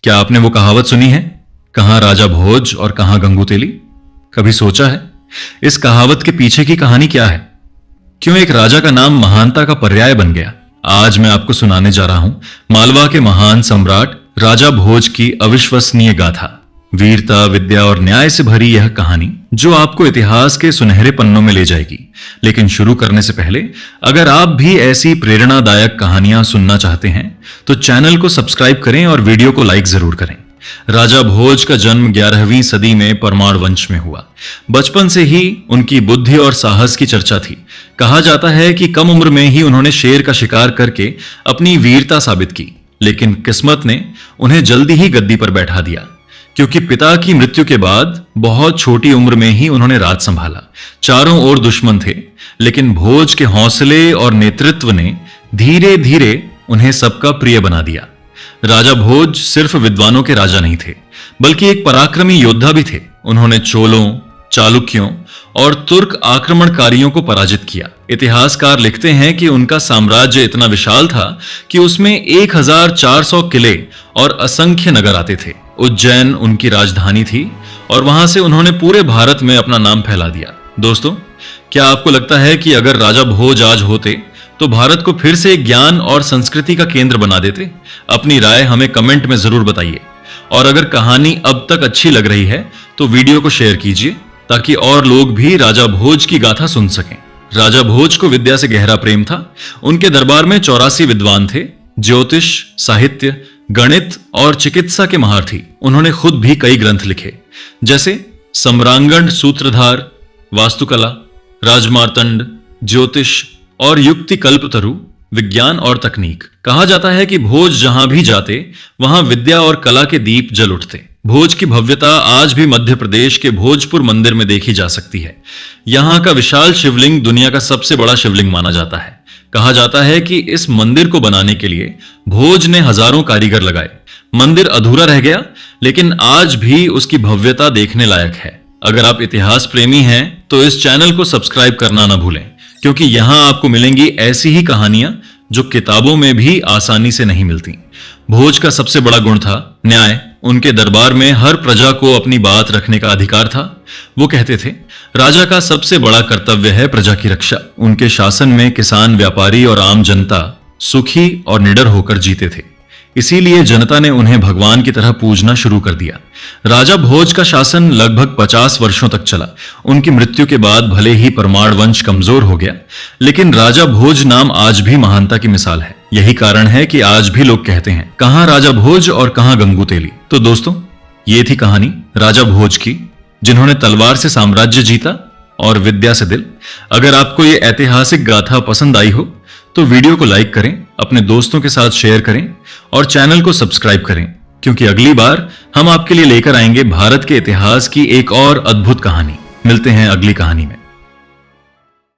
क्या आपने वो कहावत सुनी है, कहां राजा भोज और कहां गंगू तेली? कभी सोचा है इस कहावत के पीछे की कहानी क्या है? क्यों एक राजा का नाम महानता का पर्याय बन गया? आज मैं आपको सुनाने जा रहा हूं मालवा के महान सम्राट राजा भोज की अविश्वसनीय गाथा। वीरता, विद्या और न्याय से भरी यह कहानी जो आपको इतिहास के सुनहरे पन्नों में ले जाएगी। लेकिन शुरू करने से पहले अगर आप भी ऐसी प्रेरणादायक कहानियां सुनना चाहते हैं तो चैनल को सब्सक्राइब करें और वीडियो को लाइक जरूर करें। राजा भोज का जन्म 11वीं सदी में परमार वंश में हुआ। बचपन से ही उनकी बुद्धि और साहस की चर्चा थी। कहा जाता है कि कम उम्र में ही उन्होंने शेर का शिकार करके अपनी वीरता साबित की, लेकिन किस्मत ने उन्हें जल्दी ही गद्दी पर बैठा दिया, क्योंकि पिता की मृत्यु के बाद बहुत छोटी उम्र में ही उन्होंने राज संभाला। चारों ओर दुश्मन थे, लेकिन भोज के हौसले और नेतृत्व ने धीरे धीरे उन्हें सबका प्रिय बना दिया। राजा भोज सिर्फ विद्वानों के राजा नहीं थे, बल्कि एक पराक्रमी योद्धा भी थे। उन्होंने चोलों, चालुक्यों और तुर्क आक्रमणकारियों को पराजित किया। इतिहासकार लिखते हैं कि उनका साम्राज्य इतना विशाल था कि उसमें 1400 किले और असंख्य नगर आते थे। उज्जैन उनकी राजधानी थी और वहां से उन्होंने पूरे भारत में अपना नाम फैला दिया। दोस्तों, क्या आपको लगता है कि अगर राजा भोज आज होते तो भारत को फिर से ज्ञान और संस्कृति का केंद्र बना देते? अपनी राय हमें कमेंट में जरूर बताइए। और अगर कहानी अब तक अच्छी लग रही है तो वीडियो को शेयर कीजिए ताकि और लोग भी राजा भोज की गाथा सुन सकें। राजा भोज को विद्या से गहरा प्रेम था। उनके दरबार में 84 विद्वान थे। ज्योतिष, साहित्य, गणित और चिकित्सा के महारथी। उन्होंने खुद भी कई ग्रंथ लिखे, जैसे सम्रांगण सूत्रधार, वास्तुकला, राजमार्तंड, ज्योतिष और युक्ति कल्पतरु, विज्ञान और तकनीक। कहा जाता है कि भोज जहां भी जाते वहां विद्या और कला के दीप जल उठते। भोज की भव्यता आज भी मध्य प्रदेश के भोजपुर मंदिर में देखी जा सकती है। यहां का विशाल शिवलिंग दुनिया का सबसे बड़ा शिवलिंग माना जाता है। कहा जाता है कि इस मंदिर को बनाने के लिए भोज ने हजारों कारीगर लगाए। मंदिर अधूरा रह गया, लेकिन आज भी उसकी भव्यता देखने लायक है। अगर आप इतिहास प्रेमी हैं तो इस चैनल को सब्सक्राइब करना ना भूलें, क्योंकि यहां आपको मिलेंगी ऐसी ही कहानियां जो किताबों में भी आसानी से नहीं मिलती। भोज का सबसे बड़ा गुण था न्याय। उनके दरबार में हर प्रजा को अपनी बात रखने का अधिकार था। वो कहते थे, राजा का सबसे बड़ा कर्तव्य है प्रजा की रक्षा। उनके शासन में किसान, व्यापारी और आम जनता सुखी और निडर होकर जीते थे। इसीलिए जनता ने उन्हें भगवान की तरह पूजना शुरू कर दिया। राजा भोज का शासन लगभग 50 वर्षों तक चला। उनकी मृत्यु के बाद भले ही परमार वंश कमजोर हो गया, लेकिन राजा भोज नाम आज भी महानता की मिसाल है। यही कारण है कि आज भी लोग कहते हैं, कहां राजा भोज और कहां गंगू तेली। तो दोस्तों, ये थी कहानी राजा भोज की, जिन्होंने तलवार से साम्राज्य जीता और विद्या से दिल। अगर आपको ये ऐतिहासिक गाथा पसंद आई हो तो वीडियो को लाइक करें, अपने दोस्तों के साथ शेयर करें और चैनल को सब्सक्राइब करें, क्योंकि अगली बार हम आपके लिए लेकर आएंगे भारत के इतिहास की एक और अद्भुत कहानी। मिलते हैं अगली कहानी में।